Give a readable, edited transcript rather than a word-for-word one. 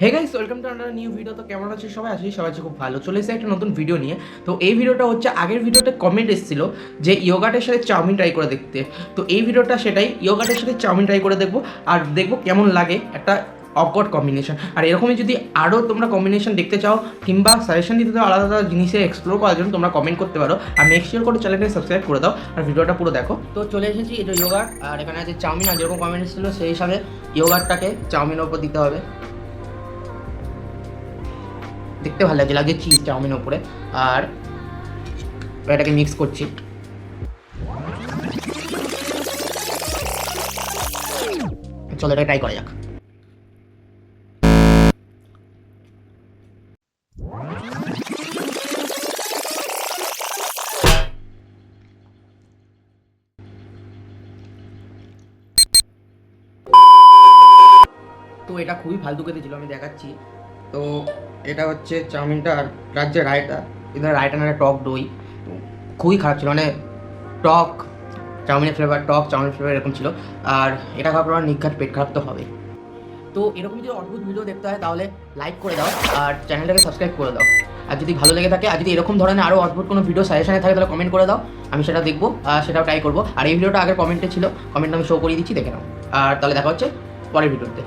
Hey guys, welcome to another new video. তো কেমন আছে সবাই? আসলে সবাই খুব ভালো। চলে এসেছে একটা নতুন ভিডিও নিয়ে। তো এই ভিডিওটা হচ্ছে, আগের ভিডিওতে কমেন্ট এসেছিল যে ইয়োগাটের সাথে চাউমিন ট্রাই করে দেখতে। তো এই ভিডিওটা সেটাই, ইয়োগাটের সাথে চাউমিন ট্রাই করে দেখবো আর দেখবো কেমন লাগে একটা অকওয়ার্ড কম্বিনেশন। আর এরকমই যদি আরও তোমরা কম্বিনেশন দেখতে চাও কিংবা সাজেশন দিতে চাও আলাদা আলাদা জিনিসে এক্সপ্লোর করার জন্য, তোমরা কমেন্ট করতে পারো। আর নেক্সট ইয়ার করে চ্যানেলটাকে সাবস্ক্রাইব করে দাও আর ভিডিওটা পুরো দেখো। তো চলে এসেছি, এটা ইয়োগাট আর এখানে আছে চাউমিন। আর যেরকম কমেন্ট এসেছিলো সেই হিসাবে ইয়োগাটটাকে চাউমিনের উপর দিতে হবে। দেখতে ভালো লাগছে চিজ চাউমিনের উপরে। আর এটাকে মিক্স করছি। চলো এটা ট্রাই করা যাক। তো এটা খুবই ফালতু খেতে ছিল, আমি দেখাচ্ছি। তো এটা হচ্ছে চাউমিনটা আর রাজ্যে রায়তা। এদের রায়তা না টক দই, তো খুবই খারাপ ছিল। মানে টক চাউমিনের ফ্লেভার, টক চাউমিনের ফ্লেভার এরকম ছিল। আর এটা খাওয়ার পর নিঘাত পেট খারাপ তো হবে। তো এরকম যদি অদ্ভুত ভিডিও দেখতে হয় তাহলে লাইক করে দাও আর চ্যানেলটাকে সাবস্ক্রাইব করে দাও। আর যদি ভালো লেগে থাকে আর যদি এরকম ধরনের আরও অদ্ভুত কোনো ভিডিও সাজেশনে থাকে তাহলে কমেন্ট করে দাও, আমি সেটা দেখবো আর সেটাও ট্রাই করবো। আর এই ভিডিওটা আগের কমেন্টে ছিল, কমেন্ট আমি শো করিয়ে দিচ্ছি, দেখে নাও। আর তাহলে দেখা হচ্ছে পরের ভিডিওতে।